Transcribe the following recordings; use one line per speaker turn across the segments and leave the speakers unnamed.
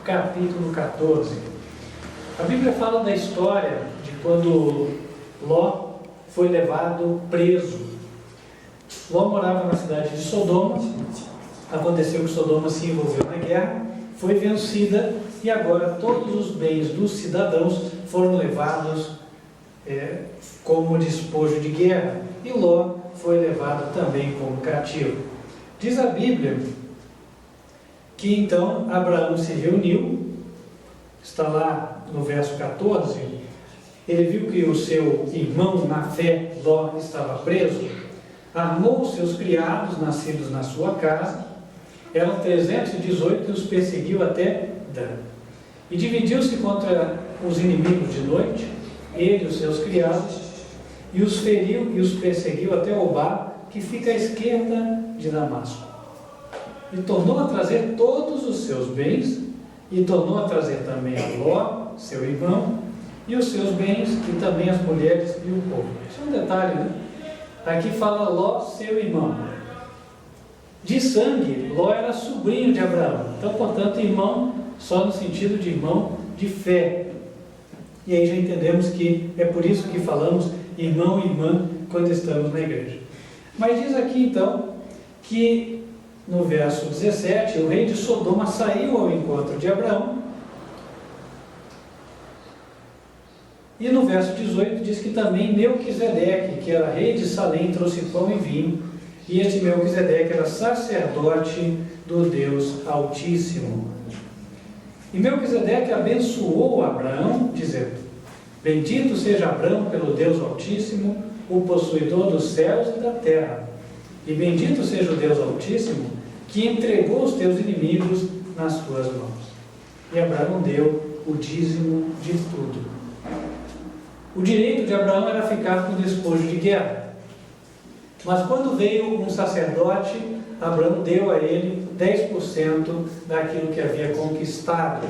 capítulo 14. A Bíblia fala da história de quando Ló foi levado preso. Ló morava na cidade de Sodoma. Aconteceu que Sodoma se envolveu na guerra, foi vencida e agora todos os bens dos cidadãos foram levados como despojo de guerra. E Ló foi levado também como cativo. Diz a Bíblia que então Abraão se reuniu, está lá no verso 14, ele viu que o seu irmão na fé, Ló, estava preso, armou os seus criados nascidos na sua casa, eram 318 e os perseguiu até Dan. E dividiu-se contra os inimigos de noite, ele e os seus criados, e os feriu e os perseguiu até Obá, que fica à esquerda de Damasco. E tornou a trazer todos os seus bens, e tornou a trazer também a Ló, seu irmão, e os seus bens, e também as mulheres e o povo. Isso é um detalhe, né? Aqui fala Ló, seu irmão. De sangue, Ló era sobrinho de Abraão. Então, portanto, irmão, só no sentido de irmão de fé. E aí já entendemos que é por isso que falamos irmão e irmã quando estamos na igreja. Mas diz aqui, então, que no verso 17, o rei de Sodoma saiu ao encontro de Abraão. E no verso 18 diz que também Melquisedeque, que era rei de Salém, trouxe pão e vinho. E este Melquisedeque era sacerdote do Deus Altíssimo. E Melquisedeque abençoou Abraão, dizendo: Bendito seja Abraão pelo Deus Altíssimo, o possuidor dos céus e da terra. E bendito seja o Deus Altíssimo, que entregou os teus inimigos nas tuas mãos. E Abraão deu o dízimo de tudo. O direito de Abraão era ficar com o despojo de guerra. Mas quando veio um sacerdote, Abraão deu a ele 10% daquilo que havia conquistado.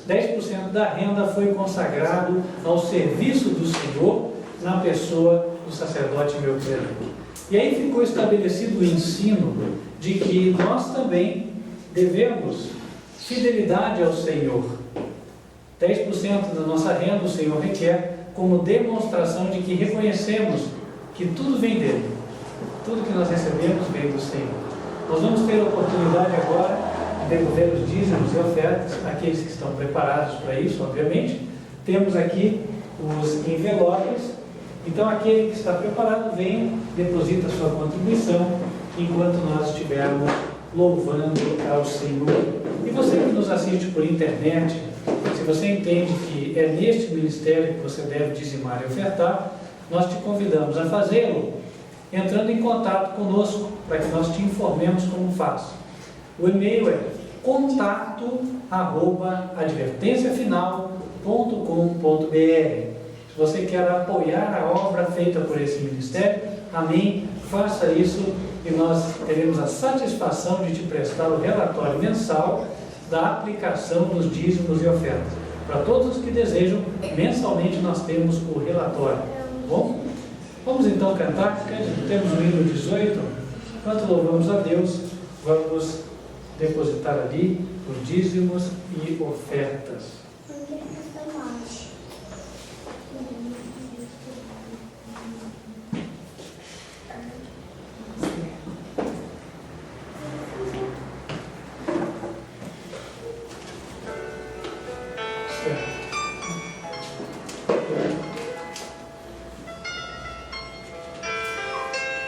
10% da renda foi consagrado ao serviço do Senhor na pessoa do sacerdote Melquisedeque. E aí ficou estabelecido o ensino de que nós também devemos fidelidade ao Senhor. 10% da nossa renda o Senhor requer como demonstração de que reconhecemos que tudo vem dele. Tudo que nós recebemos vem do Senhor. Nós vamos ter a oportunidade agora de devolver os dízimos e ofertas, aqueles que estão preparados para isso, obviamente. Temos aqui os envelopes. Então, aquele que está preparado, vem, deposita a sua contribuição, enquanto nós estivermos louvando ao Senhor. E você que nos assiste por internet, se você entende que é neste ministério que você deve dizimar e ofertar, nós te convidamos a fazê-lo, entrando em contato conosco, para que nós te informemos como faz. O e-mail é contato@advertenciafinal.com.br. Se você quer apoiar a obra feita por esse ministério, amém, faça isso e nós teremos a satisfação de te prestar o relatório mensal da aplicação dos dízimos e ofertas. Para todos os que desejam, mensalmente nós temos o relatório. Tá bom? Vamos então cantar, temos o hino 18. Enquanto louvamos a Deus, vamos depositar ali os dízimos e ofertas.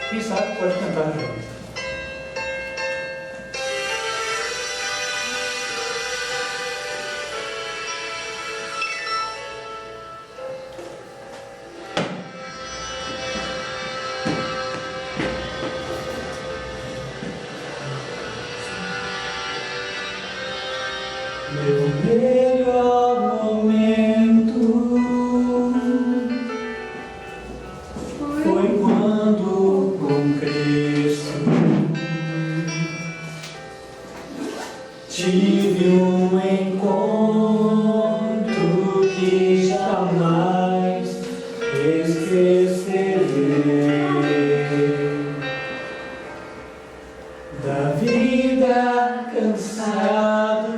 Quem sabe pode cantar junto. Meu melhor momento foi quando com Cristo tive um encontro que jamais esquecerei. Da vida cansado,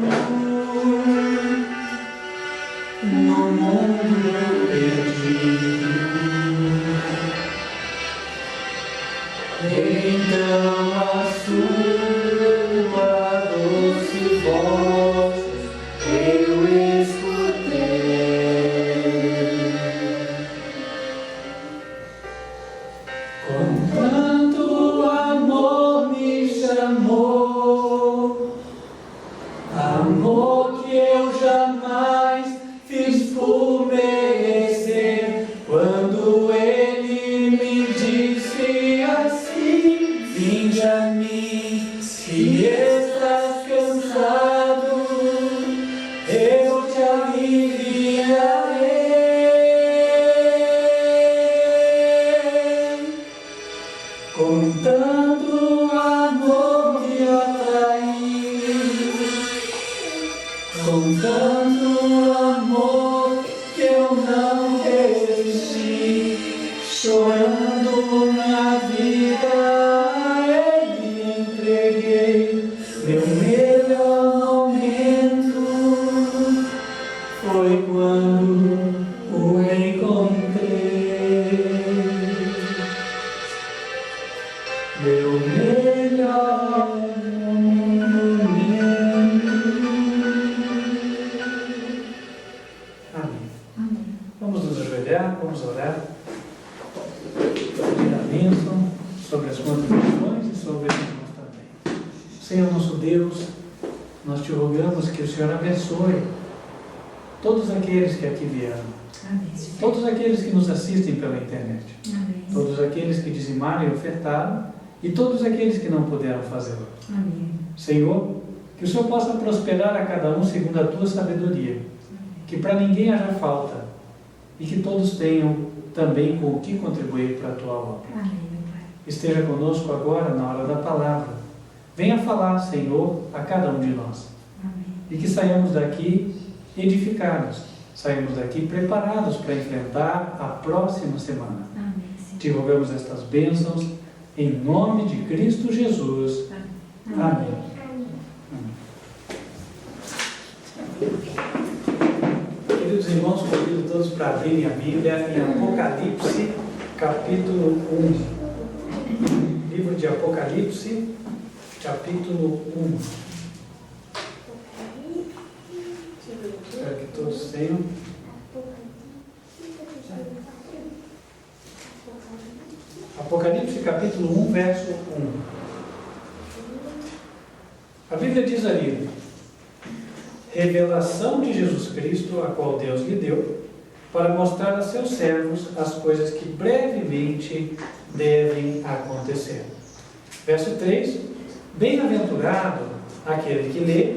amor que eu jamais fiz por merecer. Quando Ele me disse assim: vinde a mim, se estás cansado, eu te aliviarei. Com tanto amor me atraiu, com tanto amor que eu não resisti, chorando na vida, Ele entreguei. Meu melhor momento foi quando o encontrei. Meu melhor momento. Amém. Vamos nos ajoelhar, vamos orar. Pedir a bênção sobre as contribuições e sobre os irmãos também. Senhor nosso Deus, nós te rogamos que o Senhor abençoe todos aqueles que aqui vieram.
Amém.
Todos aqueles que nos assistem pela internet.
Amém.
Todos aqueles que dizimaram e ofertaram. E todos aqueles que não puderam fazê-lo.
Amém.
Senhor, que o Senhor possa prosperar a cada um segundo a tua sabedoria. Que para ninguém haja falta. E que todos tenham também com o que contribuir para a tua obra.
Amém, meu Pai.
Esteja conosco agora na hora da palavra. Venha falar, Senhor, a cada um de nós.
Amém.
E que saiamos daqui edificados. Saímos daqui preparados para enfrentar a próxima semana.
Amém, Senhor.
Te rogamos estas bênçãos em nome de Cristo Jesus.
Amém.
Amém. Queridos irmãos, convido todos para abrirem a Bíblia em Apocalipse, capítulo 1. Livro de Apocalipse, capítulo 1. Espero que todos tenham. Apocalipse, capítulo 1, verso 1. A Bíblia diz ali: revelação de Jesus Cristo, a qual Deus lhe deu, para mostrar a seus servos as coisas que brevemente devem acontecer. Verso 3: bem-aventurado aquele que lê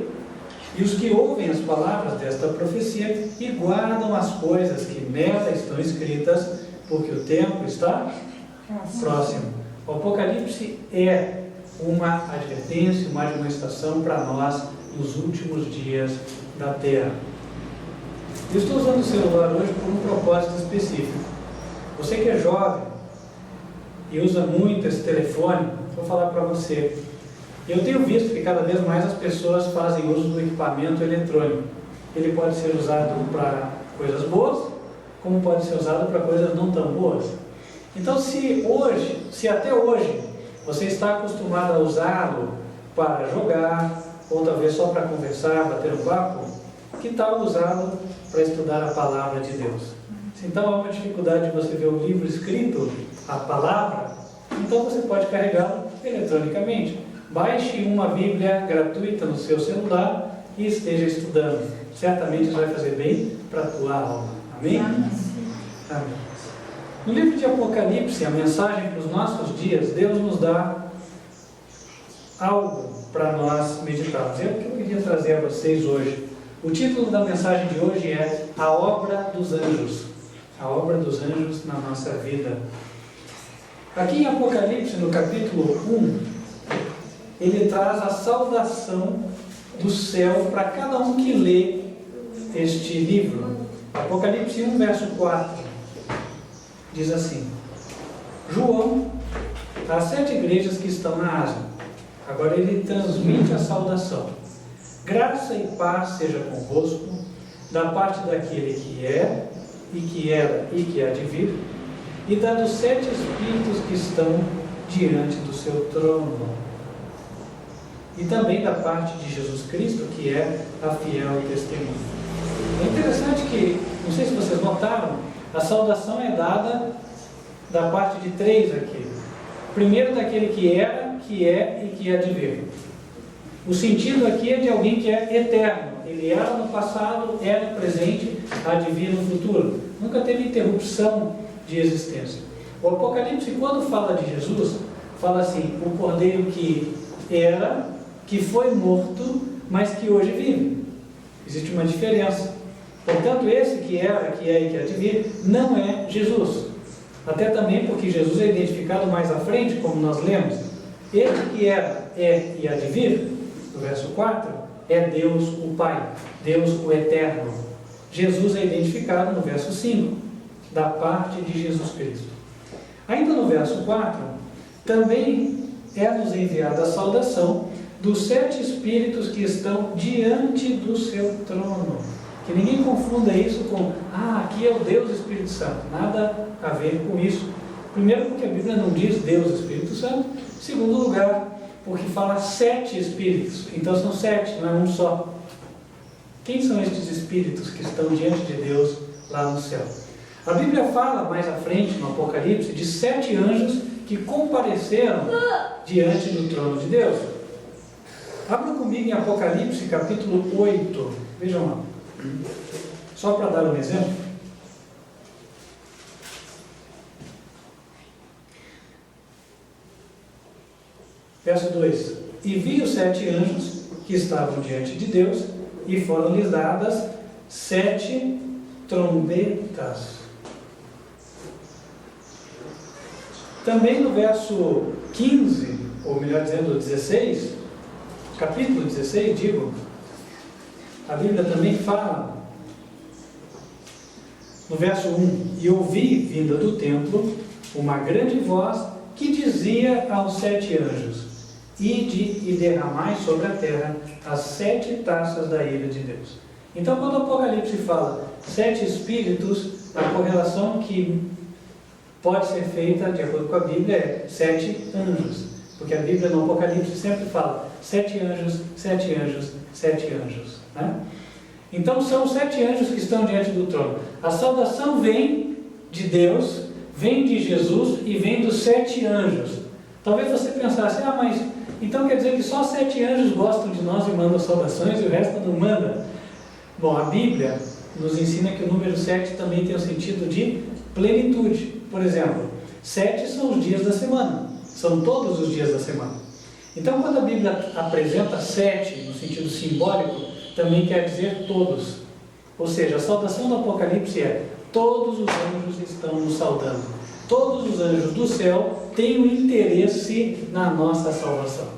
e os que ouvem as palavras desta profecia e guardam as coisas que nela estão escritas, porque o tempo está próximo. O Apocalipse é uma advertência, uma admoestação para nós nos últimos dias da Terra. Eu estou usando o celular hoje por um propósito específico. Você que é jovem e usa muito esse telefone, vou falar para você. Eu tenho visto que cada vez mais as pessoas fazem uso do equipamento eletrônico. Ele pode ser usado para coisas boas, como pode ser usado para coisas não tão boas. Então, se até hoje você está acostumado a usá-lo para jogar, ou talvez só para conversar, bater um papo, que tal usá-lo para estudar a palavra de Deus? Se então há uma dificuldade de você ver o livro escrito, a palavra, então você pode carregá-lo eletronicamente. Baixe uma Bíblia gratuita no seu celular e esteja estudando. Certamente isso vai fazer bem para a tua alma. Amém?
Amém.
Amém. No livro de Apocalipse, a mensagem para os nossos dias, Deus nos dá algo para nós meditarmos. É o que eu queria trazer a vocês hoje. O título da mensagem de hoje é A Obra dos Anjos. A obra dos anjos na nossa vida. Aqui em Apocalipse, no capítulo 1, ele traz a saudação do céu para cada um que lê este livro. Apocalipse 1, verso 4. Diz assim: João, às 7 igrejas que estão na Ásia. Agora ele transmite a saudação. Graça e paz seja convosco, da parte daquele que é, e que era, e que há de vir, e da dos 7 Espíritos que estão diante do seu trono. E também da parte de Jesus Cristo, que é a fiel testemunha. É interessante que, não sei se vocês notaram, a saudação é dada da parte de 3 aqui. Primeiro daquele que era, que é e que há de vir. O sentido aqui é de alguém que é eterno. Ele era no passado, é no presente, há de vir no futuro. Nunca teve interrupção de existência. O Apocalipse, quando fala de Jesus, fala assim: o cordeiro que era, que foi morto, mas que hoje vive. Existe uma diferença. Portanto, esse que era, que é e que há de vir, não é Jesus. Até também porque Jesus é identificado mais à frente, como nós lemos. Ele que era, é e há de vir, no verso 4, é Deus o Pai, Deus o Eterno. Jesus é identificado no verso 5, da parte de Jesus Cristo. Ainda no verso 4, também é-nos enviada a saudação dos 7 Espíritos que estão diante do seu trono. Que ninguém confunda isso com, aqui é o Deus Espírito Santo. Nada a ver com isso. Primeiro, porque a Bíblia não diz Deus Espírito Santo. Segundo lugar, porque fala 7 Espíritos. Então são 7, não é um só. Quem são estes Espíritos que estão diante de Deus lá no céu? A Bíblia fala mais à frente, no Apocalipse, de 7 anjos que compareceram diante do trono de Deus. Abra comigo em Apocalipse, capítulo 8. Vejam lá. Só para dar um exemplo. Verso 2: E vi os 7 anjos que estavam diante de Deus, e foram-lhes dadas 7 trombetas. Também no verso 15, ou melhor dizendo, 16, capítulo 16, digo, a Bíblia também fala, no verso 1: E ouvi, vinda do templo, uma grande voz que dizia aos 7 anjos: Ide e derramai sobre a terra as 7 taças da ira de Deus. Então, quando o Apocalipse fala 7 espíritos, a correlação que pode ser feita, de acordo com a Bíblia, é 7 anjos. Porque a Bíblia no Apocalipse sempre fala 7 anjos, 7 anjos, 7 anjos. Né? Então, são os 7 anjos que estão diante do trono. A saudação vem de Deus, vem de Jesus e vem dos 7 anjos. Talvez você pensasse, mas então quer dizer que só 7 anjos gostam de nós e mandam saudações e o resto não manda? Bom, a Bíblia nos ensina que o número 7 também tem o sentido de plenitude. Por exemplo, 7 são os dias da semana, são todos os dias da semana. Então, quando a Bíblia apresenta 7 no sentido simbólico, também quer dizer todos. Ou seja, a saudação do Apocalipse é: todos os anjos estão nos saudando. Todos os anjos do céu têm um interesse na nossa salvação.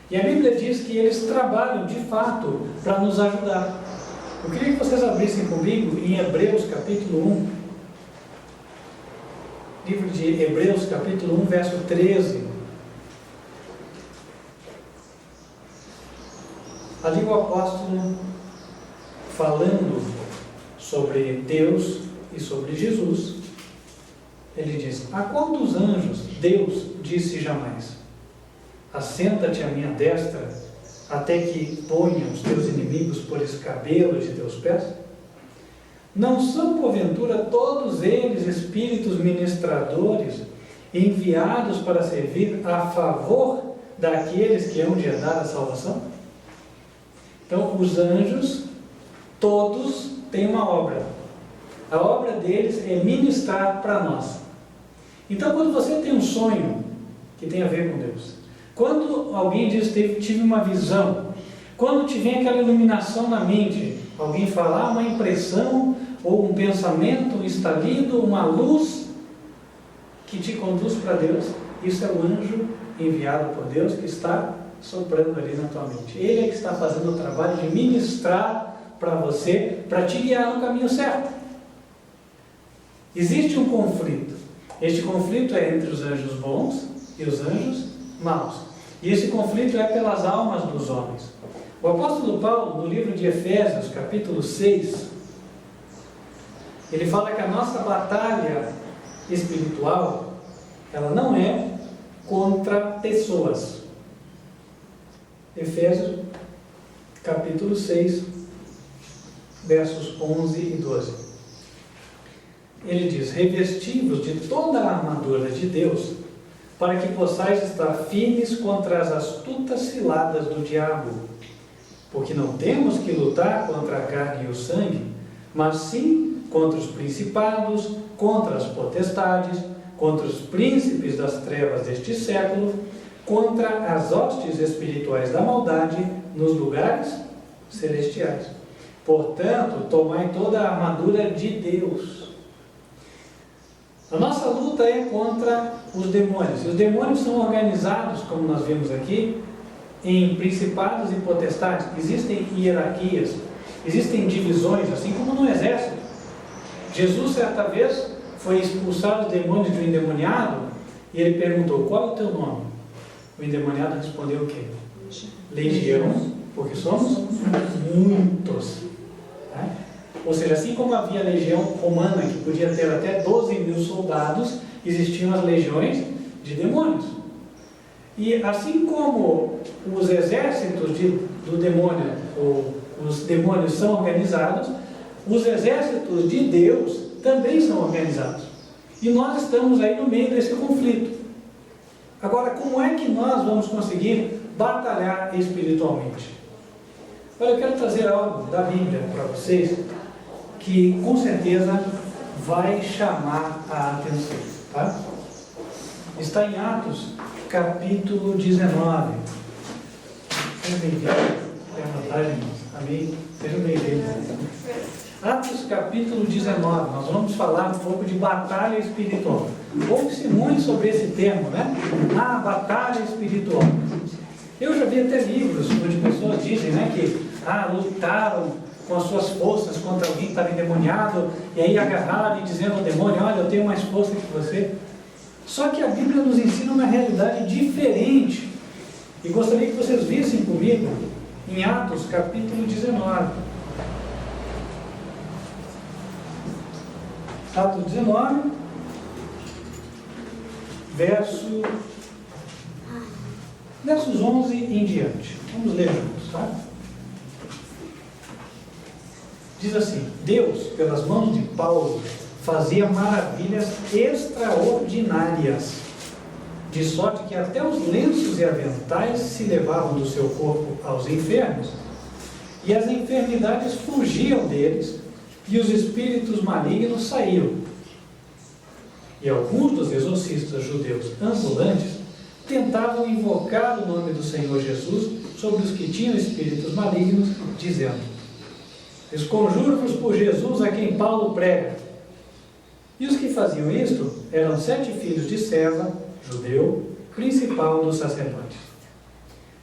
E a Bíblia diz que eles trabalham de fato para nos ajudar. Eu queria que vocês abrissem comigo em Hebreus capítulo 1. Livro de Hebreus capítulo 1, verso 13. Ali o apóstolo, falando sobre Deus e sobre Jesus, ele diz: A qual dos anjos Deus disse jamais: Assenta-te à minha destra, até que ponha os teus inimigos por escabelo de teus pés? Não são, porventura, todos eles espíritos ministradores, enviados para servir a favor daqueles que hão de herdar a salvação? Então, os anjos, todos têm uma obra. A obra deles é ministrar para nós. Então, quando você tem um sonho que tem a ver com Deus, quando alguém diz, tive uma visão, quando te vem aquela iluminação na mente, alguém falar uma impressão, ou um pensamento, um estalido, uma luz que te conduz para Deus, isso é o anjo enviado por Deus que está soprando ali na tua mente. Ele é que está fazendo o trabalho de ministrar para você, para te guiar no caminho certo. Existe um conflito. Este conflito é entre os anjos bons e os anjos maus. E esse conflito é pelas almas dos homens. O apóstolo Paulo, no livro de Efésios, capítulo 6, ele fala que a nossa batalha espiritual, ela não é contra pessoas. Efésios, capítulo 6, versos 11 e 12. Ele diz: Revesti-vos de toda a armadura de Deus, para que possais estar firmes contra as astutas ciladas do diabo. Porque não temos que lutar contra a carne e o sangue, mas sim contra os principados, contra as potestades, contra os príncipes das trevas deste século, contra as hostes espirituais da maldade nos lugares celestiais. Portanto, tomai toda a armadura de Deus. A nossa luta é contra os demônios. E os demônios são organizados, como nós vimos aqui, em principados e potestades. Existem hierarquias, existem divisões, assim como no exército. Jesus, certa vez, foi expulsar os demônios de um endemoniado e ele perguntou: qual é o teu nome? O endemoniado respondeu o quê? Legião, porque somos muitos. Né? Ou seja, assim como havia a legião romana, que podia ter até 12.000 soldados, existiam as legiões de demônios. E assim como os exércitos do demônio, ou os demônios são organizados, os exércitos de Deus também são organizados. E nós estamos aí no meio desse conflito. Agora, como é que nós vamos conseguir batalhar espiritualmente? Olha, eu quero trazer algo da Bíblia para vocês que com certeza vai chamar a atenção, tá? Está em Atos, capítulo 19. Sejam bem-vindos. É uma vantagem, irmãos. Amém? Sejam bem-vindos. Atos, capítulo 19. Nós vamos falar um pouco de batalha espiritual. Ouve-se muito sobre esse termo, né? Ah, batalha espiritual. Eu já vi até livros onde pessoas dizem, né, que lutaram com as suas forças contra alguém que estava endemoniado, e aí agarraram e dizendo ao demônio: olha, eu tenho mais força que você. Só que a Bíblia nos ensina uma realidade diferente. E gostaria que vocês vissem comigo em Atos, capítulo 19. Atos 19, versos 11 em diante. Vamos ler juntos, tá? Diz assim: Deus, pelas mãos de Paulo, fazia maravilhas extraordinárias, de sorte que até os lenços e aventais se levavam do seu corpo aos enfermos, e as enfermidades fugiam deles, e os espíritos malignos saíam. E alguns dos exorcistas judeus ambulantes tentavam invocar o nome do Senhor Jesus sobre os que tinham espíritos malignos, dizendo: esconjuro-vos por Jesus a quem Paulo prega. E os que faziam isto eram 7 filhos de Seva, judeu, principal dos sacerdotes.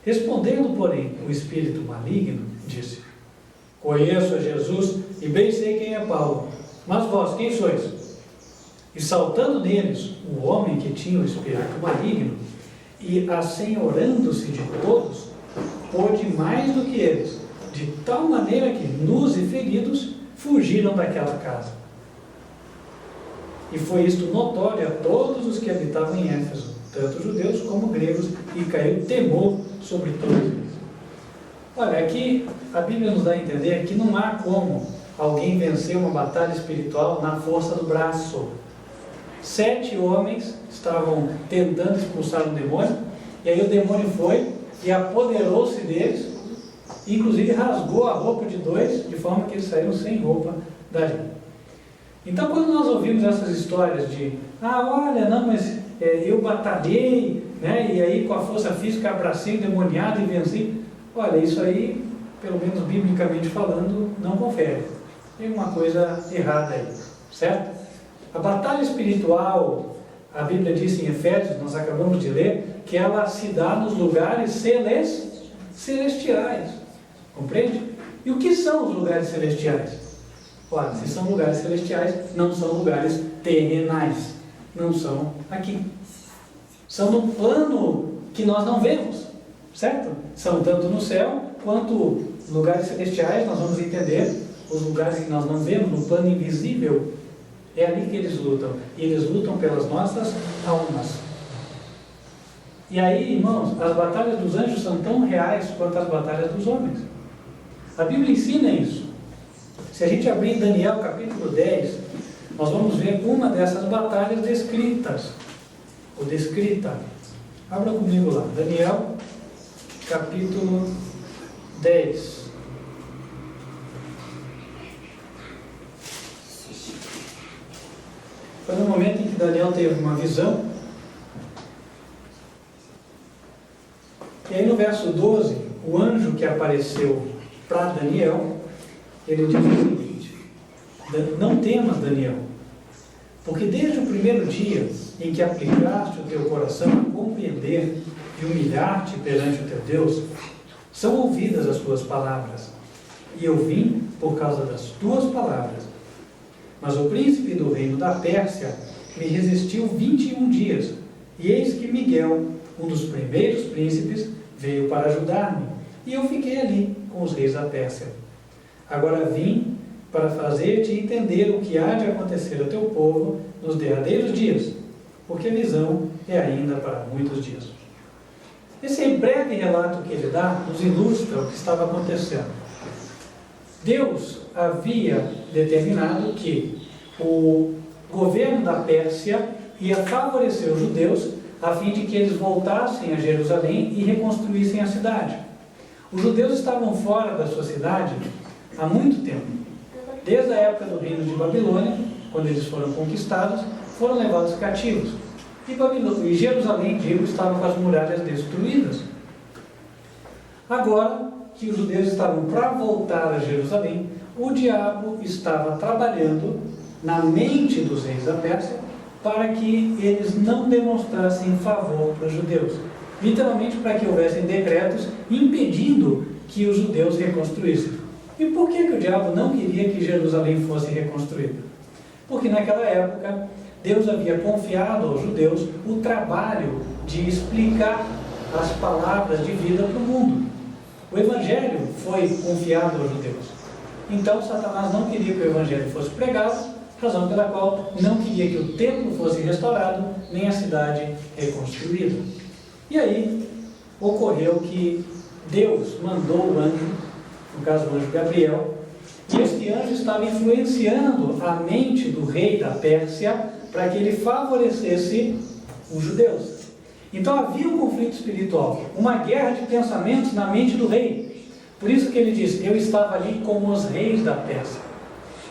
Respondendo, porém, o espírito maligno, disse: conheço a Jesus e bem sei quem é Paulo, mas vós quem sois? E saltando neles o homem que tinha o espírito maligno, e assenhorando-se de todos, pôde mais do que eles, de tal maneira que, nus e feridos, fugiram daquela casa. E foi isto notório a todos os que habitavam em Éfeso, tanto judeus como gregos, e caiu temor sobre todos eles. Olha, aqui a Bíblia nos dá a entender que não há como alguém vencer uma batalha espiritual na força do braço. 7 homens estavam tentando expulsar um demônio, e aí o demônio foi e apoderou-se deles, inclusive rasgou a roupa de 2, de forma que eles saíram sem roupa dali. Então, quando nós ouvimos essas histórias de olha, não, mas eu batalhei, né, e aí com a força física abracei o demoniado e venci, olha, isso aí, pelo menos biblicamente falando, não confere. Tem uma coisa errada aí, certo? A batalha espiritual, a Bíblia diz em Efésios, nós acabamos de ler, que ela se dá nos lugares celestiais. Compreende? E o que são os lugares celestiais? Ora, se são lugares celestiais, não são lugares terrenais. Não são aqui. São no plano que nós não vemos, certo? São tanto no céu, quanto lugares celestiais, nós vamos entender, os lugares que nós não vemos, no plano invisível. É ali que eles lutam. E eles lutam pelas nossas almas. E aí, irmãos, as batalhas dos anjos são tão reais quanto as batalhas dos homens. A Bíblia ensina isso. Se a gente abrir Daniel capítulo 10, nós vamos ver uma dessas batalhas descritas. ou descrita. Abra comigo lá, Daniel, capítulo 10. Foi no momento em que Daniel teve uma visão. E aí no verso 12, o anjo que apareceu para Daniel, ele diz o seguinte: não temas, Daniel, porque desde o primeiro dia em que aplicaste o teu coração a compreender e humilhar-te perante o teu Deus, são ouvidas as tuas palavras, e eu vim por causa das tuas palavras. Mas o príncipe do reino da Pérsia me resistiu 21 dias, e eis que Miguel, um dos primeiros príncipes, veio para ajudar-me, e eu fiquei ali com os reis da Pérsia. Agora vim para fazer-te entender o que há de acontecer ao teu povo nos derradeiros dias, porque a visão é ainda para muitos dias. Esse breve relato que ele dá nos ilustra o que estava acontecendo. Deus havia determinado que o governo da Pérsia ia favorecer os judeus a fim de que eles voltassem a Jerusalém e reconstruíssem a cidade. Os judeus estavam fora da sua cidade há muito tempo. Desde a época do reino de Babilônia, quando eles foram conquistados, foram levados cativos. E Jerusalém, estava com as muralhas destruídas. Agora que os judeus estavam para voltar a Jerusalém, o diabo estava trabalhando na mente dos reis da Pérsia para que eles não demonstrassem favor para os judeus. Literalmente para que houvessem decretos impedindo que os judeus reconstruíssem. E por que o diabo não queria que Jerusalém fosse reconstruída? Porque naquela época Deus havia confiado aos judeus o trabalho de explicar as palavras de vida para o mundo. O Evangelho foi confiado aos judeus. Então Satanás não queria que o Evangelho fosse pregado, razão pela qual não queria que o templo fosse restaurado, nem a cidade reconstruída. E aí ocorreu que Deus mandou o anjo, no caso o anjo Gabriel, e este anjo estava influenciando a mente do rei da Pérsia para que ele favorecesse os judeus. Então havia um conflito espiritual, uma guerra de pensamentos na mente do rei. Por isso que ele diz: eu estava ali com os reis da Pérsia.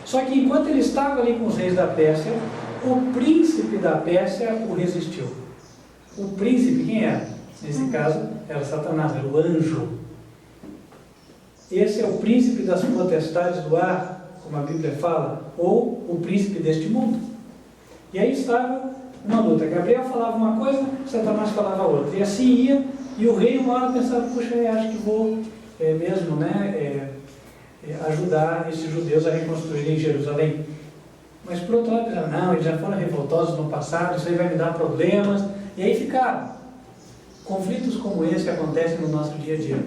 Só que enquanto ele estava ali com os reis da Pérsia, o príncipe da Pérsia o resistiu. O príncipe, quem era? Nesse caso, era Satanás, era o anjo. Esse é o príncipe das potestades do ar, como a Bíblia fala, ou o príncipe deste mundo. E aí estava uma luta. Gabriel falava uma coisa, Satanás falava outra. E assim ia, e o rei uma hora pensava: puxa, eu acho que vou mesmo, ajudar esses judeus a reconstruírem Jerusalém. Mas por outro lado, pensava: não, eles já foram revoltosos no passado, isso aí vai me dar problemas. E aí ficaram. Conflitos como esse acontecem no nosso dia a dia.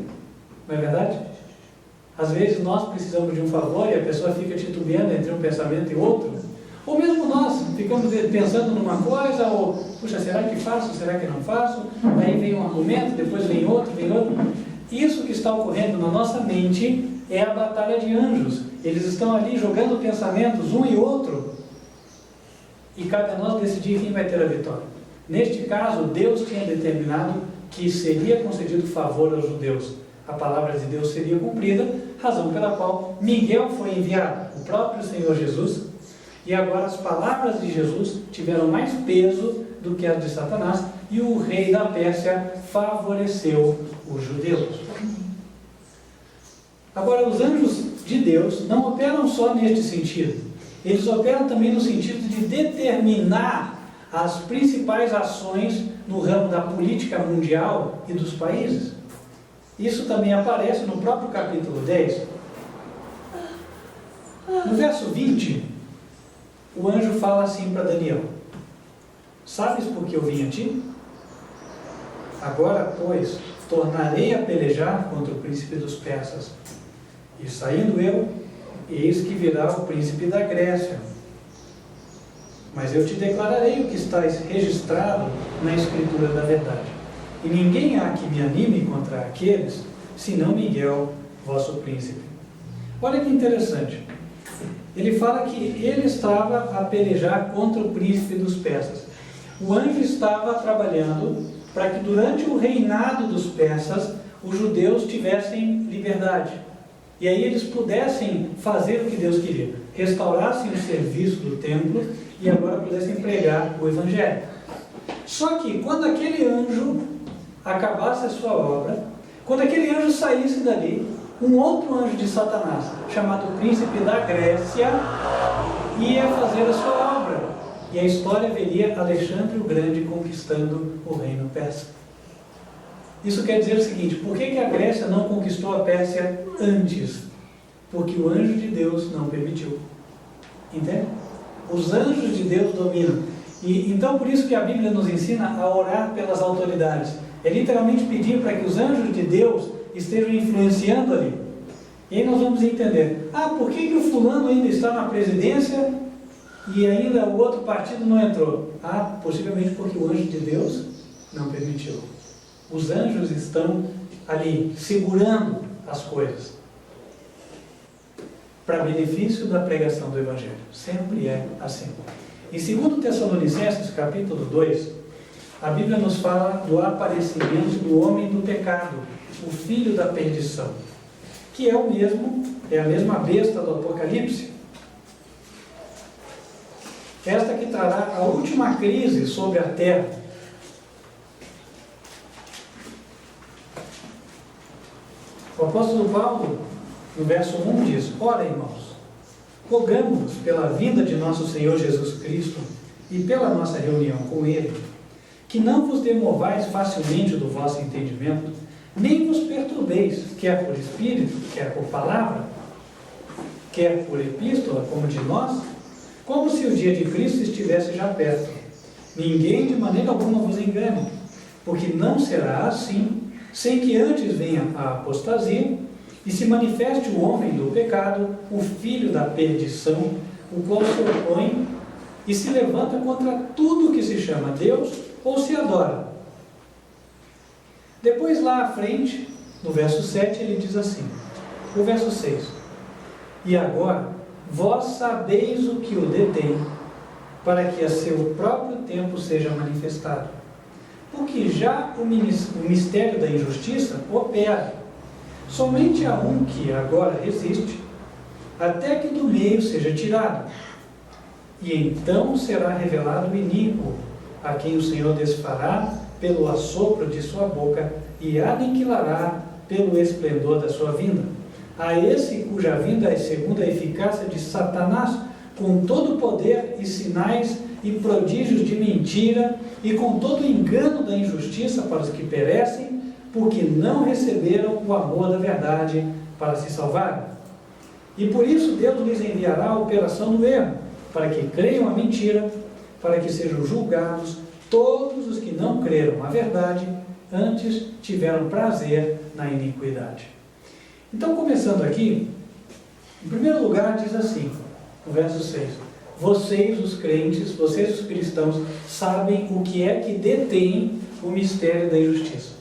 Não é verdade? Às vezes nós precisamos de um favor e a pessoa fica titubeando entre um pensamento e outro. Ou mesmo nós ficamos pensando numa coisa, ou, puxa, será que faço, será que não faço? Aí vem um argumento, depois vem outro. Isso que está ocorrendo na nossa mente é a batalha de anjos. Eles estão ali jogando pensamentos um e outro, e cabe a nós decidir quem vai ter a vitória. Neste caso, Deus tinha determinado que seria concedido favor aos judeus. A palavra de Deus seria cumprida, razão pela qual Miguel foi enviado, o próprio Senhor Jesus. E agora as palavras de Jesus tiveram mais peso do que as de Satanás, e o rei da Pérsia favoreceu os judeus. Agora, os anjos de Deus não operam só neste sentido. Eles operam também no sentido de determinar as principais ações no ramo da política mundial e dos países. Isso também aparece no próprio capítulo 10. No verso 20, o anjo fala assim para Daniel: sabes por que eu vim a ti? Agora, pois, tornarei a pelejar contra o príncipe dos persas. E saindo eu, eis que virá o príncipe da Grécia. Mas eu te declararei o que está registrado na Escritura da verdade. E ninguém há que me anime contra aqueles, senão Miguel, vosso príncipe. Olha que interessante. Ele fala que ele estava a pelejar contra o príncipe dos persas. O anjo estava trabalhando para que durante o reinado dos persas, os judeus tivessem liberdade. E aí eles pudessem fazer o que Deus queria. Restaurassem o serviço do templo e agora pudessem pregar o Evangelho. Só que quando aquele anjo acabasse a sua obra, quando aquele anjo saísse dali, um outro anjo de Satanás, chamado Príncipe da Grécia, ia fazer a sua obra. E a história veria Alexandre o Grande conquistando o reino persa. Isso quer dizer o seguinte: por que a Grécia não conquistou a Pérsia antes? Porque o anjo de Deus não permitiu. Entende? Os anjos de Deus dominam. E então por isso que a Bíblia nos ensina a orar pelas autoridades. É literalmente pedir para que os anjos de Deus estejam influenciando ali. E aí nós vamos entender: por que o fulano ainda está na presidência e ainda o outro partido não entrou? Possivelmente porque o anjo de Deus não permitiu. Os anjos estão ali, segurando as coisas, para benefício da pregação do Evangelho. Sempre é assim. Em 2 Tessalonicenses, capítulo 2, a Bíblia nos fala do aparecimento do homem do pecado, o filho da perdição, que é a mesma besta do Apocalipse. Esta que trará a última crise sobre a terra. O apóstolo Paulo, no verso 1, diz: ora, irmãos, rogamos pela vinda de nosso Senhor Jesus Cristo e pela nossa reunião com Ele, que não vos demovais facilmente do vosso entendimento, nem vos perturbeis, quer por espírito, quer por palavra, quer por epístola, como de nós, como se o dia de Cristo estivesse já perto. Ninguém de maneira alguma vos engane, porque não será assim, sem que antes venha a apostasia e se manifeste o homem do pecado, o filho da perdição, o qual se opõe e se levanta contra tudo que se chama Deus ou se adora. Depois lá à frente, no verso 7, ele diz assim, o verso 6: e agora vós sabeis o que o detém, para que a seu próprio tempo seja manifestado. Porque já o mistério da injustiça opera. Somente há um que agora resiste, até que do meio seja tirado. E então será revelado o iníquo, a quem o Senhor desfará pelo assopro de sua boca e aniquilará pelo esplendor da sua vinda. A esse cuja vinda é segundo a eficácia de Satanás, com todo o poder e sinais e prodígios de mentira, e com todo o engano da injustiça para os que perecem, porque não receberam o amor da verdade para se salvarem. E por isso Deus lhes enviará a operação do erro, para que creiam a mentira, para que sejam julgados todos os que não creram a verdade, antes tiveram prazer na iniquidade. Então, começando aqui, em primeiro lugar diz assim, no verso 6, vocês os crentes, vocês os cristãos, sabem o que é que detém o mistério da injustiça.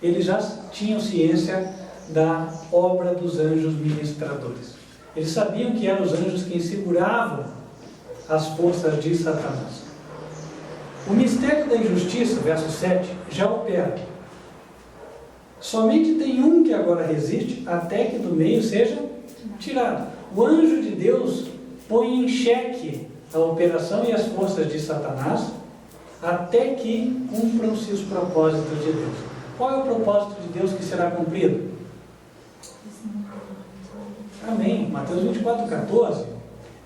Eles já tinham ciência da obra dos anjos ministradores. Eles sabiam que eram os anjos quem seguravam as forças de Satanás. O mistério da injustiça, verso 7, já opera. Somente tem um que agora resiste, até que do meio seja tirado. O anjo de Deus põe em xeque a operação e as forças de Satanás, até que cumpram-se os propósitos de Deus. Qual é o propósito de Deus que será cumprido? Amém. Mateus 24:14.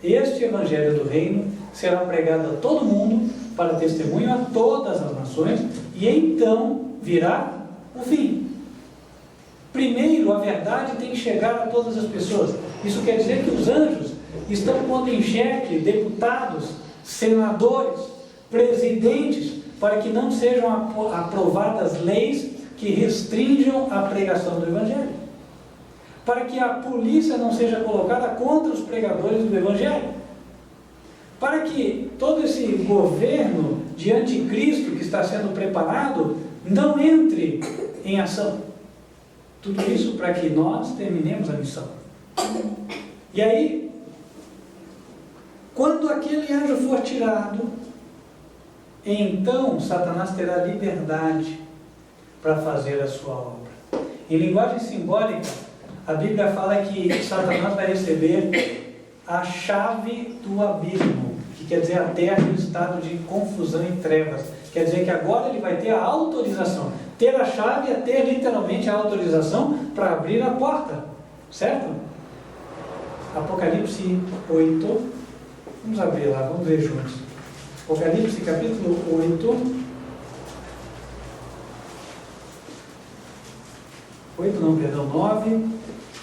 Este Evangelho do Reino será pregado a todo mundo, para testemunho a todas as nações, e então virá o fim. Primeiro, a verdade tem que chegar a todas as pessoas. Isso quer dizer que os anjos estão pondo em xeque deputados, senadores, presidentes, para que não sejam aprovadas leis que restringam a pregação do Evangelho. Para que a polícia não seja colocada contra os pregadores do Evangelho. Para que todo esse governo de anticristo que está sendo preparado não entre em ação. Tudo isso para que nós terminemos a missão. E aí, quando aquele anjo for tirado, então Satanás terá liberdade para fazer a sua obra. Em linguagem simbólica, a Bíblia fala que Satanás vai receber a chave do abismo, que quer dizer a terra em estado de confusão e trevas. Quer dizer que agora ele vai ter a autorização. Ter a chave é ter literalmente a autorização para abrir a porta. Certo? Apocalipse 8. Vamos abrir lá, vamos ver juntos. Apocalipse capítulo 8. 9.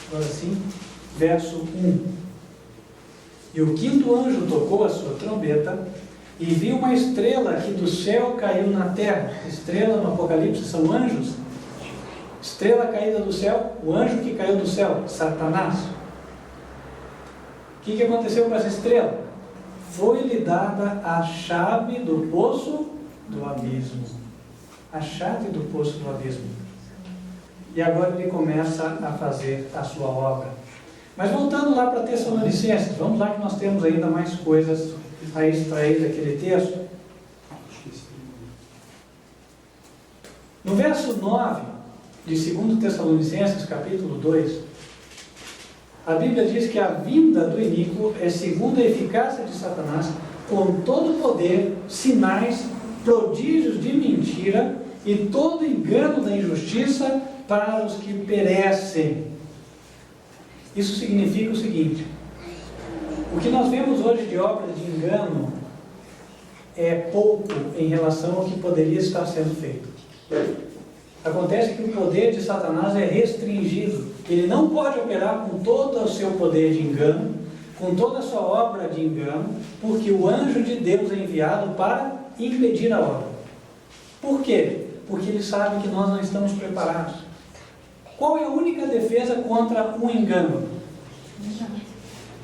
Agora sim, verso 1. E o quinto anjo tocou a sua trombeta, e viu uma estrela que do céu caiu na terra. Estrela no Apocalipse são anjos. Estrela caída do céu, o anjo que caiu do céu, Satanás. O que aconteceu com essa estrela? Foi-lhe dada a chave do poço do abismo. A chave do poço do abismo. E agora ele começa a fazer a sua obra. Mas voltando lá para Tessalonicenses, vamos lá que nós temos ainda mais coisas a extrair daquele texto. No verso 9 de 2 Tessalonicenses, capítulo 2, a Bíblia diz que a vinda do iníquo é segundo a eficácia de Satanás, com todo poder, sinais, prodígios de mentira e todo engano da injustiça para os que perecem. Isso significa o seguinte: o que nós vemos hoje de obras de engano é pouco em relação ao que poderia estar sendo feito. Acontece que o poder de Satanás é restringido. Ele não pode operar com todo o seu poder de engano, com toda a sua obra de engano, porque o anjo de Deus é enviado para impedir a obra. Por quê? Porque ele sabe que nós não estamos preparados. Qual é a única defesa contra o engano?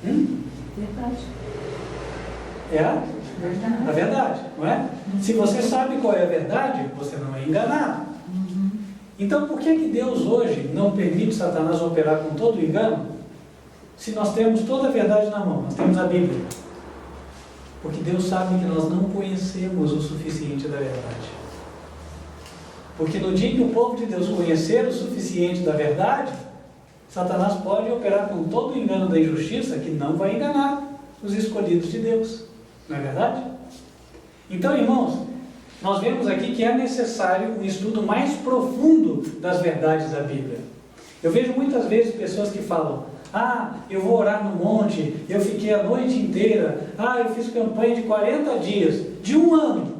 Verdade.
É a verdade, não é? Se você sabe qual é a verdade, você não é enganado. Então, por que Deus hoje não permite Satanás operar com todo o engano, se nós temos toda a verdade na mão, nós temos a Bíblia? Porque Deus sabe que nós não conhecemos o suficiente da verdade. Porque no dia que o povo de Deus conhecer o suficiente da verdade, Satanás pode operar com todo o engano da injustiça, que não vai enganar os escolhidos de Deus. Não é verdade? Então, irmãos, nós vemos aqui que é necessário um estudo mais profundo das verdades da Bíblia. Eu vejo muitas vezes pessoas que falam: eu vou orar no monte, eu fiquei a noite inteira, eu fiz campanha de 40 dias, de 1 ano.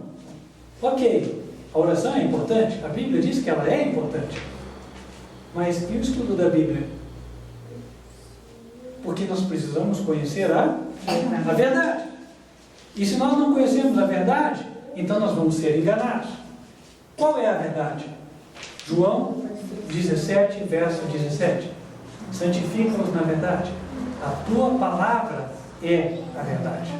Ok, a oração é importante, a Bíblia diz que ela é importante. Mas e o estudo da Bíblia? Porque nós precisamos conhecer a verdade. E se nós não conhecemos a verdade, então nós vamos ser enganados. Qual é a verdade? João 17, verso 17. Santifica-os na verdade. A tua palavra é a verdade.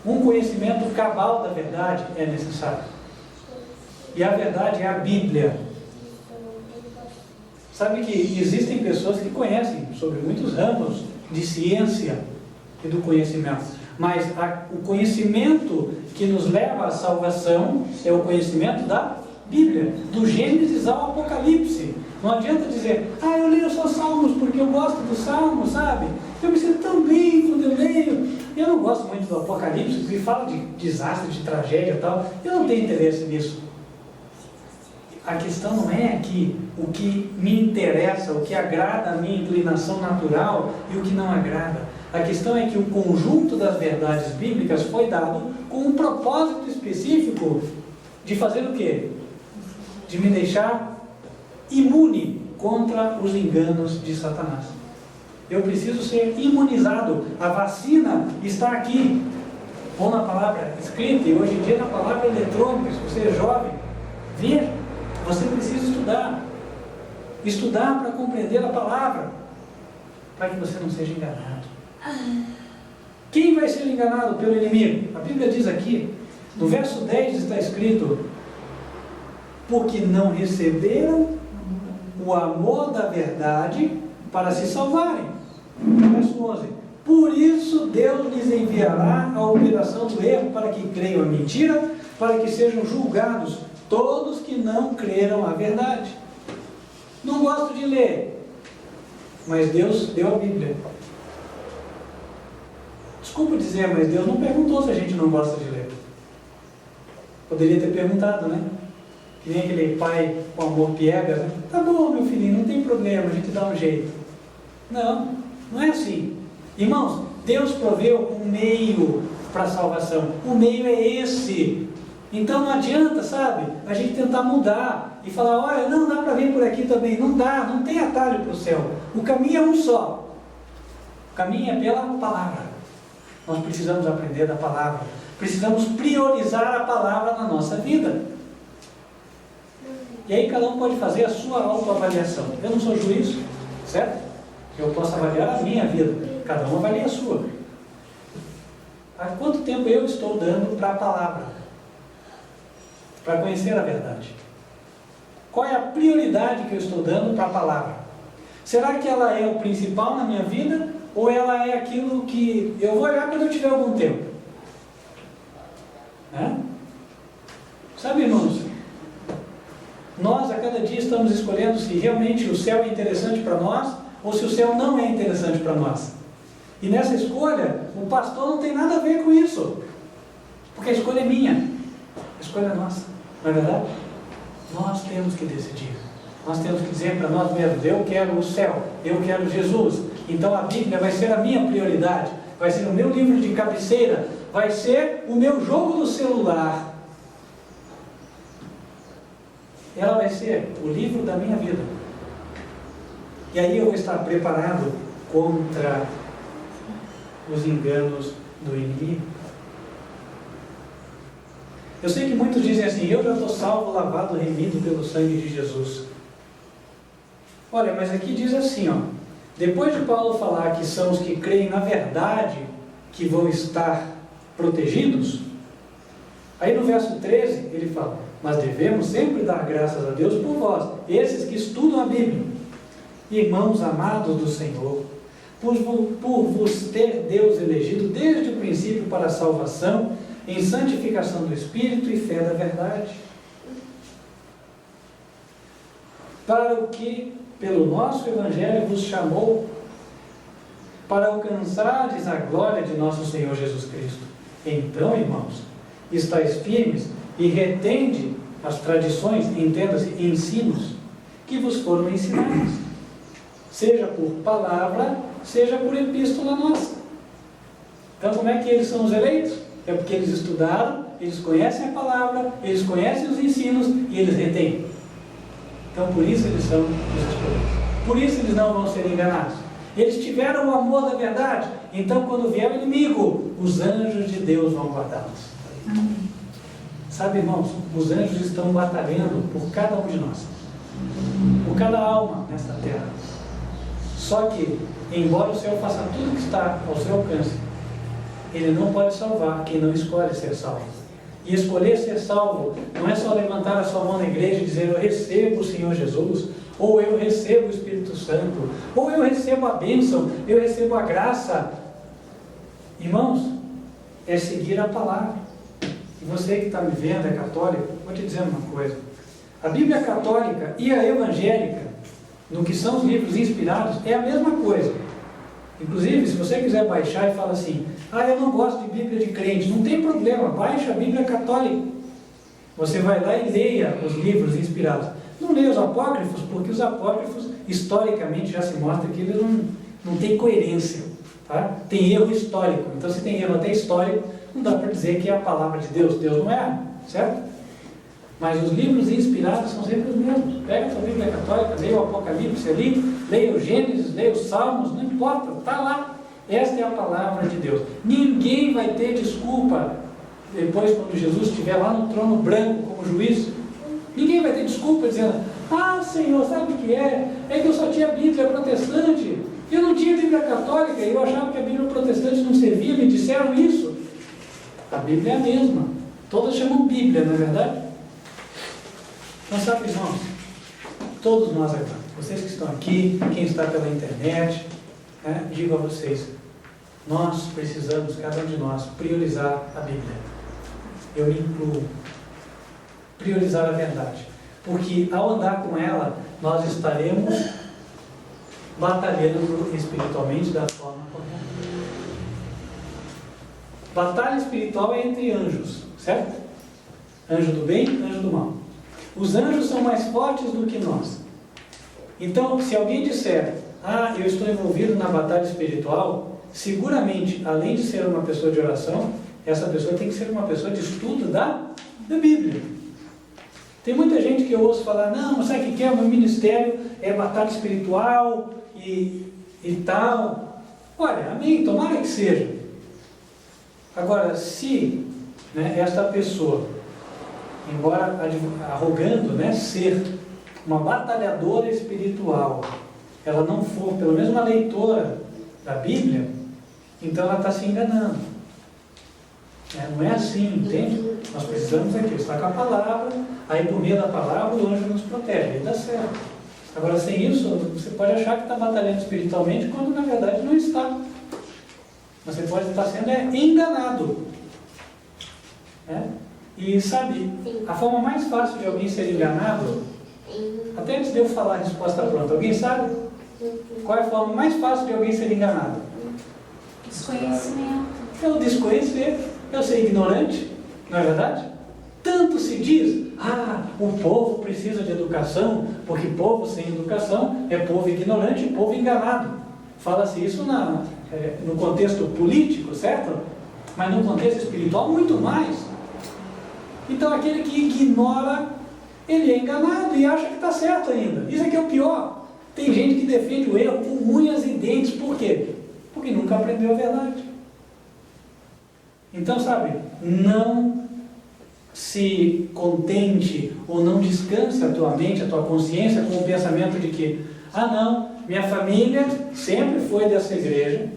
Um conhecimento cabal da verdade é necessário. E a verdade é a Bíblia. Sabe que existem pessoas que conhecem sobre muitos ramos de ciência e do conhecimento. Mas o conhecimento que nos leva à salvação é o conhecimento da Bíblia, do Gênesis ao Apocalipse. Não adianta dizer: eu leio só Salmos porque eu gosto dos Salmos, sabe? Eu me sinto tão bem quando eu leio. Eu não gosto muito do Apocalipse, porque fala de desastre, de tragédia e tal. Eu não tenho interesse nisso. A questão não é aqui o que me interessa, o que agrada a minha inclinação natural e o que não agrada. A questão é que o conjunto das verdades bíblicas foi dado com um propósito específico de fazer o quê? De me deixar imune contra os enganos de Satanás. Eu preciso ser imunizado. A vacina está aqui, ou na palavra escrita, e hoje em dia na palavra eletrônica. Se você é jovem, veja, você precisa estudar. Estudar para compreender a palavra, para que você não seja enganado. Quem vai ser enganado pelo inimigo? A Bíblia diz aqui, no verso 10 está escrito: porque não receberam o amor da verdade para se salvarem. Verso 11: por isso Deus lhes enviará a operação do erro para que creiam a mentira, para que sejam julgados todos que não creram a verdade. Não gosto de ler, mas Deus deu a Bíblia. Desculpa dizer, mas Deus não perguntou se a gente não gosta de ler. Poderia ter perguntado, né? Que nem aquele pai com amor piegas, né? Tá bom, meu filhinho, não tem problema, a gente dá um jeito. Não, não é assim. Irmãos, Deus proveu um meio para a salvação. O meio é esse. Então não adianta, sabe, a gente tentar mudar e falar, olha, não dá para vir por aqui também. Não dá, não tem atalho para o céu. O caminho é um só. O caminho é pela palavra. Nós precisamos aprender da palavra. Precisamos priorizar a palavra na nossa vida. E aí cada um pode fazer a sua autoavaliação. Eu não sou juiz, certo? Eu posso avaliar a minha vida. Cada um avalia a sua. Há quanto tempo eu estou dando para a palavra? Para conhecer a verdade. Qual é a prioridade que eu estou dando para a palavra? Será que ela é o principal na minha vida? Ou ela é aquilo que eu vou olhar quando eu tiver algum tempo? Sabe, irmãos? Nós a cada dia estamos escolhendo se realmente o céu é interessante para nós ou se o céu não é interessante para nós. E nessa escolha, o pastor não tem nada a ver com isso. Porque a escolha é minha. A escolha é nossa. Não é verdade? Nós temos que decidir. Nós temos que dizer para nós mesmos, eu quero o céu, eu quero Jesus. Então a Bíblia vai ser a minha prioridade. Vai ser o meu livro de cabeceira. Vai ser o meu jogo no celular. Ela vai ser o livro da minha vida. E aí eu vou estar preparado contra os enganos do inimigo. Eu sei que muitos dizem assim, eu já estou salvo, lavado, remido pelo sangue de Jesus. Olha, mas aqui diz assim, ó, depois de Paulo falar que são os que creem na verdade que vão estar protegidos, aí no verso 13 ele fala, mas devemos sempre dar graças a Deus por vós, esses que estudam a Bíblia, irmãos amados do Senhor, por vos ter Deus elegido desde o princípio para a salvação, em santificação do Espírito e fé da verdade, para o que pelo nosso Evangelho vos chamou, para alcançardes a glória de nosso Senhor Jesus Cristo. Então, irmãos, estáis firmes e retende as tradições, entenda-se, ensinos, que vos foram ensinados, seja por palavra, seja por epístola nossa. Então, como é que eles são os eleitos? É porque eles estudaram, eles conhecem a palavra, eles conhecem os ensinos e eles retêm. Então, por isso eles são os escolhidos. Por isso eles não vão ser enganados. Eles tiveram o amor da verdade. Então, quando vier o inimigo, os anjos de Deus vão guardá-los. Sabe, irmãos, os anjos estão batalhando por cada um de nós, por cada alma nesta terra. Só que, embora o Senhor faça tudo que está ao seu alcance, Ele não pode salvar quem não escolhe ser salvo. E escolher ser salvo não é só levantar a sua mão na igreja e dizer, eu recebo o Senhor Jesus, ou eu recebo o Espírito Santo, ou eu recebo a bênção, eu recebo a graça. Irmãos, é seguir a palavra. E você que está me vendo, é católico, vou te dizer uma coisa. A Bíblia católica e a evangélica, no que são os livros inspirados, é a mesma coisa. Inclusive, se você quiser baixar e fala assim, eu não gosto de Bíblia de crente, não tem problema, baixa a Bíblia católica. Você vai lá e leia os livros inspirados. Não leia os apócrifos, porque os apócrifos, historicamente, já se mostra que eles não têm coerência. Tá? Tem erro histórico. Então, se tem erro até histórico, não dá para dizer que é a palavra de Deus. Deus não erra, certo? Mas os livros inspirados são sempre os mesmos. Pega a sua Bíblia católica, leia o Apocalipse ali, leia o Gênesis, leia os Salmos, não importa, está lá. Esta é a palavra de Deus. Ninguém vai ter desculpa depois, quando Jesus estiver lá no trono branco como juiz. Ninguém vai ter desculpa dizendo, Senhor, sabe o que é? É que eu só tinha Bíblia protestante. Eu não tinha Bíblia católica, eu achava que a Bíblia protestante não servia, me disseram isso. A Bíblia é a mesma. Todas chamam Bíblia, não é verdade? Então, sabe, irmãos, todos nós agora, vocês que estão aqui, quem está pela internet, digo a vocês, nós precisamos, cada um de nós, priorizar a Bíblia. Eu me incluo. priorizar a verdade. Porque ao andar com ela, nós estaremos batalhando espiritualmente da forma correta. Batalha espiritual é entre anjos, certo? Anjo do bem, anjo do mal. Os anjos são mais fortes do que nós. Então, se alguém disser, eu estou envolvido na batalha espiritual, seguramente, além de ser uma pessoa de oração, essa pessoa tem que ser uma pessoa de estudo da Bíblia. Tem muita gente que eu ouço falar, não, mas sabe o que é? O meu ministério é batalha espiritual e tal. Olha, amém, tomara que seja. Agora, se esta pessoa, embora arrogando ser uma batalhadora espiritual, ela não for pelo menos uma leitora da Bíblia, então ela está se enganando. Não é assim, entende? Nós precisamos estar com a palavra, aí por meio da palavra o anjo nos protege, aí dá certo. Agora, sem isso, você pode achar que está batalhando espiritualmente, quando na verdade não está. Você pode estar sendo enganado. E sabe, a forma mais fácil de alguém ser enganado, até antes de eu falar a resposta pronta, alguém sabe? Qual é a forma mais fácil de alguém ser enganado?
Desconhecimento.
É o desconhecer, é o ser ignorante, não é verdade? Tanto se diz, o povo precisa de educação, porque povo sem educação é povo ignorante e povo enganado. Fala-se isso no contexto político, certo? Mas no contexto espiritual, muito mais. Então, aquele que ignora, ele é enganado e acha que está certo ainda. Isso é que é o pior. Tem gente que defende o erro com unhas e dentes. Por quê? Porque nunca aprendeu a verdade. Então, sabe, não se contente ou não descanse a tua mente, a tua consciência com o pensamento de que, não, minha família sempre foi dessa igreja,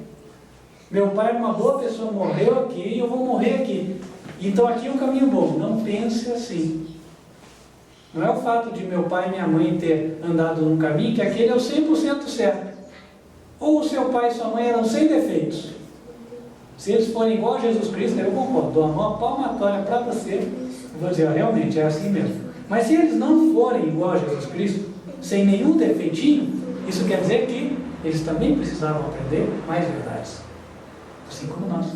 meu pai era uma boa pessoa, morreu aqui e eu vou morrer aqui. Então aqui é um caminho bom. Não pense assim. Não é o fato de meu pai e minha mãe ter andado num caminho que aquele é o 100% certo. Ou o seu pai e sua mãe eram sem defeitos. Se eles forem igual a Jesus Cristo, eu concordo, dou a mão palmatória para você, eu vou dizer, realmente é assim mesmo. Mas se eles não forem igual a Jesus Cristo, sem nenhum defeitinho, isso quer dizer que eles também precisavam aprender mais verdades. Assim como nós.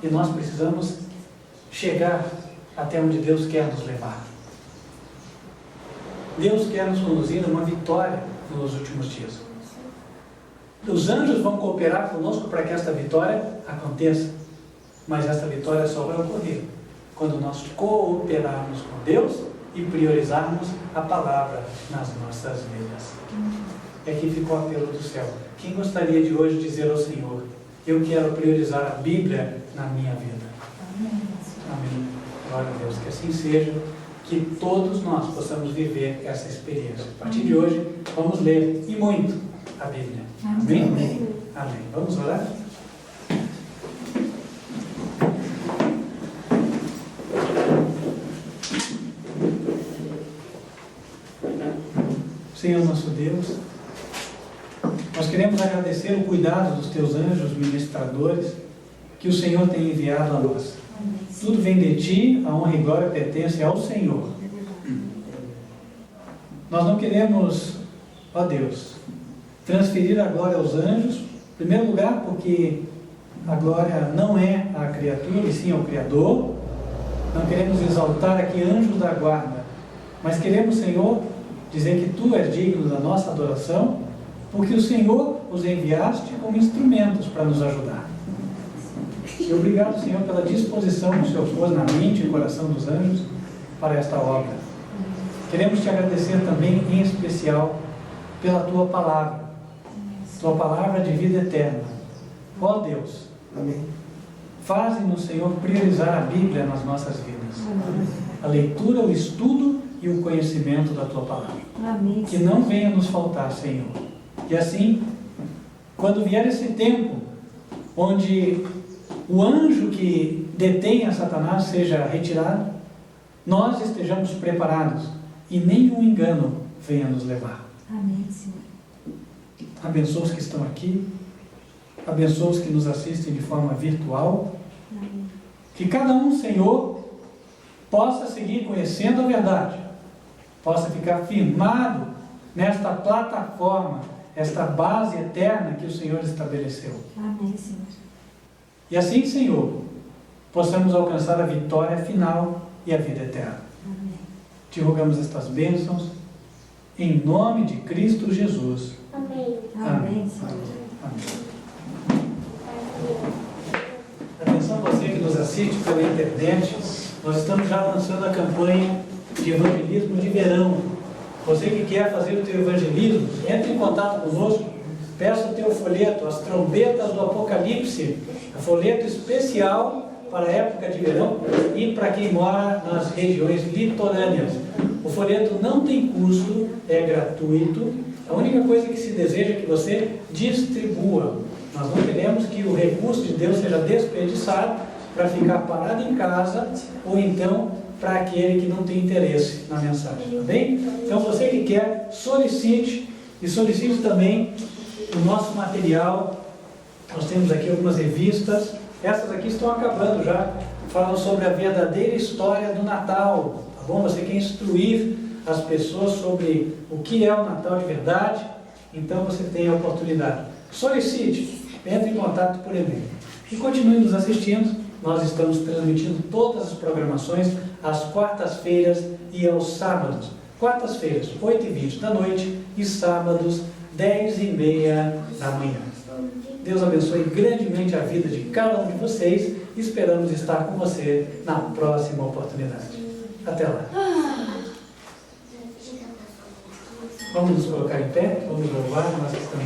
E nós precisamos chegar até onde Deus quer nos levar. Deus quer nos conduzir a uma vitória nos últimos dias. Os anjos vão cooperar conosco para que esta vitória aconteça. Mas esta vitória só vai ocorrer quando nós cooperarmos com Deus e priorizarmos a palavra nas nossas vidas. Aqui ficou o apelo do céu. Quem gostaria de hoje dizer ao Senhor, eu quero priorizar a Bíblia na minha vida? Amém. Glória a Deus, que assim seja, que todos nós possamos viver essa experiência. A partir de hoje, vamos ler, e muito, a Bíblia. Amém? Amém. Amém. Vamos orar? Senhor nosso Deus, nós queremos agradecer o cuidado dos teus anjos ministradores que o Senhor tem enviado a nós. Tudo vem de ti, a honra e glória pertence ao Senhor. Nós não queremos, ó Deus, transferir a glória aos anjos, em primeiro lugar porque a glória não é à criatura, e sim ao Criador. Não queremos exaltar aqui anjos da guarda, mas queremos, Senhor, dizer que Tu és digno da nossa adoração, porque o Senhor os enviaste como instrumentos para nos ajudar. E obrigado, Senhor, pela disposição que o Senhor pôs na mente e coração dos anjos para esta obra. Queremos Te agradecer também, em especial, pela Tua palavra. Tua palavra de vida eterna. Ó Deus, amém. Faze-nos, Senhor, priorizar a Bíblia nas nossas vidas. Amém. A leitura, o estudo e o conhecimento da Tua palavra. Amém. Que não venha nos faltar, Senhor. E assim, quando vier esse tempo, onde o anjo que detém a Satanás seja retirado, nós estejamos preparados e nenhum engano venha nos levar.
Amém, Senhor.
Abençoa os que estão aqui, abençoa os que nos assistem de forma virtual.
Amém.
Que cada um, Senhor, possa seguir conhecendo a verdade, possa ficar firmado nesta plataforma, esta base eterna que o Senhor estabeleceu.
Amém, Senhor.
E assim, Senhor, possamos alcançar a vitória final e a vida eterna.
Amém.
Te rogamos estas bênçãos, em nome de Cristo Jesus.
Amém.
Amém, Senhor.
Amém. Atenção você que nos assiste pela internet, nós estamos já lançando a campanha de evangelismo de verão. Você que quer fazer o teu evangelismo, entre em contato conosco, peça o teu folheto, As Trombetas do Apocalipse, um folheto especial para a época de verão e para quem mora nas regiões litorâneas. O folheto não tem custo, é gratuito. A única coisa que se deseja é que você distribua. Nós não queremos que o recurso de Deus seja desperdiçado para ficar parado em casa ou então para aquele que não tem interesse na mensagem, tá bem? Então você que quer, solicite e solicite também o nosso material. Nós temos aqui algumas revistas, essas aqui estão acabando já, falam sobre a verdadeira história do Natal, tá bom? Você quer instruir as pessoas sobre o que é o Natal de verdade, então você tem a oportunidade. Solicite, entre em contato por e-mail. E continue nos assistindo, nós estamos transmitindo todas as programações às quartas-feiras e aos sábados. Quartas-feiras, 8h20 da noite e sábados, 10h30 da manhã. Deus abençoe grandemente a vida de cada um de vocês e esperamos estar com você na próxima oportunidade. Até lá. Vamos nos colocar em pé, vamos louvar, nós estamos